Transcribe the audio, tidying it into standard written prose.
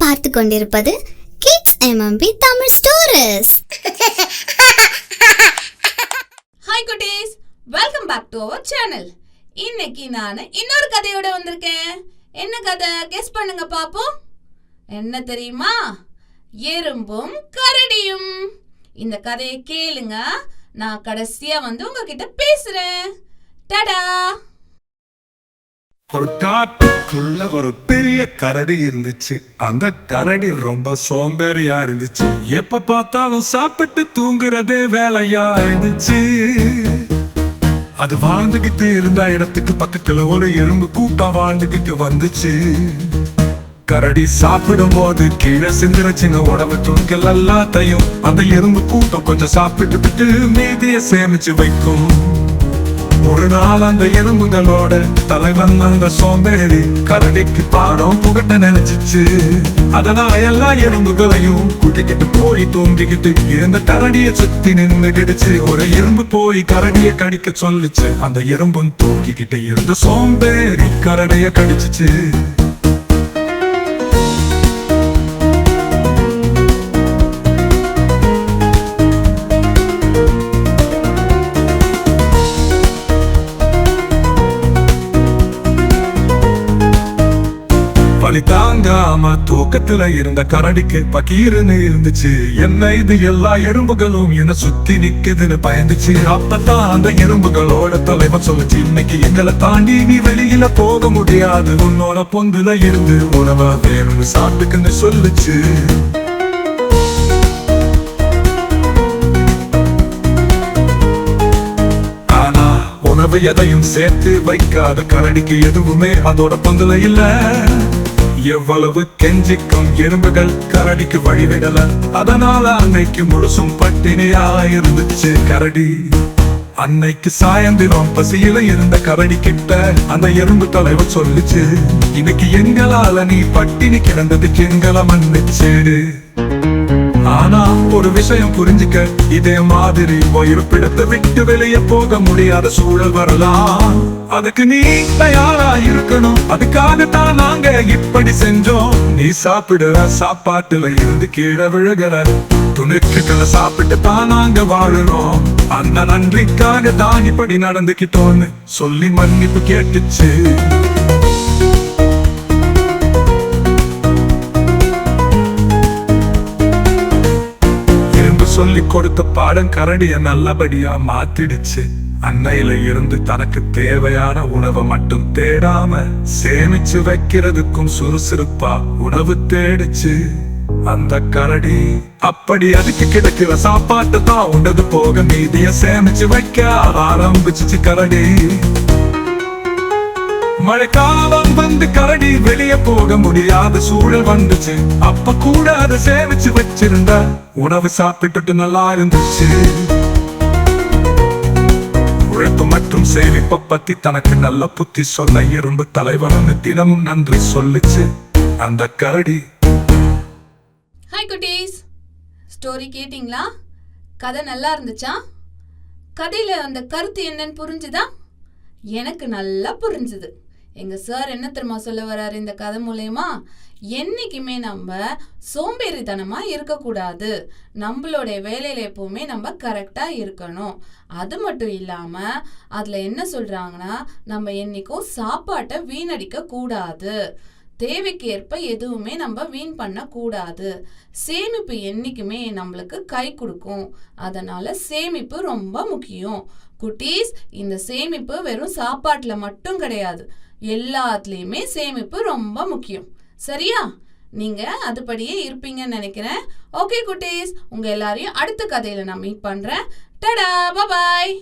பார்த்து கொண்டிருப்பது kids MMP Tamil stories. Hi குட்டீஸ், welcome back to our channel. இன்னைக்கு நான் இன்னொரு கதையோட வந்திருக்கேன். என்ன கதை கெஸ் பண்ணுங்க பாப்போம். என்ன தெரியுமா? எறும்பும் கரடியும். இந்த கதையை கேளுங்க, நான் கடைசியா உங்ககிட்ட பேசுறேன். டடா. ஒரு காட்டுக்குள்ள ஒரு பெரிய கரடி இருந்துச்சு. அந்த கரடி ரொம்ப சோம்பேறியா இருந்துச்சு. எப்ப பார்த்தாலும் சாப்பிட்டு தூங்குறதே வேலையா இருந்துச்சு. அது வாழ்ந்துகிட்டு இருந்த இடத்துக்கு பக்கத்துல ஒரு எறும்பு கூட்டம் வாழ்ந்துகிட்டு வந்துச்சு. கரடி சாப்பிடும் போது கீழே சிந்துற சின்ன உணவு துணிகள் எல்லாத்தையும் அந்த எறும்பு கூட்டம் கொஞ்சம் சாப்பிட்டு மீதியை சேமிச்சு வைக்கும். ஒரு நாள் அந்த எறும்புகளோட தலைவன் அந்த சோம்பேறி கரடிக்கு பாடம் புகட்ட நினைச்சிச்சு. அதனால எல்லா எறும்புகளையும் கூட்டிக்கிட்டு போய் தூங்கிக்கிட்டு இருந்த கரடியை சுத்தி நின்றுகிடுச்சு. ஒரு எறும்பு போய் கரடியை கடிக்க சொல்லிச்சு. அந்த எறும்பும் தூங்கிக்கிட்டு இருந்த சோம்பேறி கரடியை கடிச்சிச்சு. தாங்காம தூக்கத்துல இருந்த கரடிக்கு பகீர்னு இருந்துச்சு. என்ன இது, எல்லா எறும்புகளும் என்ன சுத்தி நிக்குதுன்னு பயந்துச்சு. அப்பதான் அந்த எறும்புகளோட தலைவன் சொல்லுச்சு, இன்னைக்கு எங்களை தாண்டி நீ வெளியில போக முடியாது. உன்னோட பொந்துல இருந்து உணவா வேணும்னு சாப்பிட்டுக்குன்னு சொல்லுச்சு. ஆனா உணவு எதையும் சேர்த்து வைக்காத கரடிக்கு எதுவுமே அதோட பொந்துல இல்ல. எவ்வளவு கெஞ்சிக்கும் எறும்புகள் கரடிக்கு வழிவிடல. அதனால அன்னைக்கு முழுசும் பட்டினியா இருந்துச்சு கரடி. அன்னைக்கு சாயந்திரம் பசியில இருந்த கரடி கிட்ட அந்த எறும்பு தலைவர் சொல்லுச்சு, இன்னைக்கு எங்களால நீ பட்டினி கிடந்ததுக்கு எங்களை மன்னிச்சு. ஆனா ஒரு விஷயம் புரிஞ்சுக்க, இதே மாதிரி இருப்பிடத்தை விட்டு வெளியே போக முடியாத சூழல் வரலாம். அதுக்கு நீ தயாரா இருக்கணும். அதுக்காகத்தான் நாங்க இப்படி செஞ்சோம். நீ சாப்பிடுற சாப்பாட்டுல இருந்து கீழே விழுகிற துணுக்குகளை சாப்பிட்டு தான் நாங்க வாழுறோம். அந்த நன்றிக்காக தான் இப்படி நடந்துக்கிட்டோன்னு சொல்லி மன்னிப்பு கேட்டுச்சு. சொல்லி கொடுத்த பாடம் கரடிய நல்லபடியா மாத்திடுச்சு. அன்னையில இருந்து தனக்கு தேவையான உணவை மட்டும் தேடாம சேமிச்சு வைக்கிறதுக்கும் சுறுசுறுப்பா உணவு தேடிச்சு அந்த கரடி. அப்படி அதுக்கு கிடைக்கிற சாப்பாட்டு தான் உண்டது போக மீதிய சேமிச்சு வைக்க ஆரம்பிச்சு கரடி. மழைக்காலம் வந்து கரடி வெளியே போக முடியாத சூழல் வந்துச்சு. அப்ப கூட அதை சேமிச்சு வச்சிருந்த உணவு சாப்பிட்டுட்டு நல்லா இருந்துச்சு. உழைப்பு மற்றும் சேமிப்பை பத்தி தனக்கு நல்ல புத்தி சொல்ல எறும்பு தலைவன் தினமும் நன்றி சொல்லுச்சு அந்த கரடி. ஹாய் குட்டீஸ், ஸ்டோரி கேட்டிங்களா? கதை நல்லா இருந்துச்சா? கதையில அந்த கருத்து என்னன்னு புரிஞ்சுதா? எனக்கு நல்லா புரிஞ்சுது. எங்க சார் என்ன தெரியுமா சொல்ல வர்றாரு இந்த கதை மூலமா? என்னைக்குமே நம்ம சோம்பேறித்தனமா இருக்கக்கூடாது. நம்மளோட வேலையில எப்பவுமே நம்ம கரெக்டா இருக்கணும். அது மட்டும் இல்லாம அதுல என்ன சொல்றாங்கன்னா, நம்ம என்னைக்கும் சாப்பாட்டை வீணடிக்க கூடாது. தேவைக்கு ஏற்ப எதுவுமே நம்ம வீண் பண்ண கூடாது. சேமிப்பு என்னைக்குமே நம்மளுக்கு கை கொடுக்கும். அதனால சேமிப்பு ரொம்ப முக்கியம். குட்டீஸ், இந்த சேமிப்பு வெறும் சாப்பாட்டுல மட்டும் கிடையாது, எல்லாத்துலயுமே சேமிப்பு ரொம்ப முக்கியம். சரியா? நீங்க அதுபடியே இருப்பீங்கன்னு நினைக்கிறேன். ஓகே குட்டீஸ், உங்க எல்லாரையும் அடுத்த கதையில நான் மீட் பண்றேன். டடா, பை பாய்.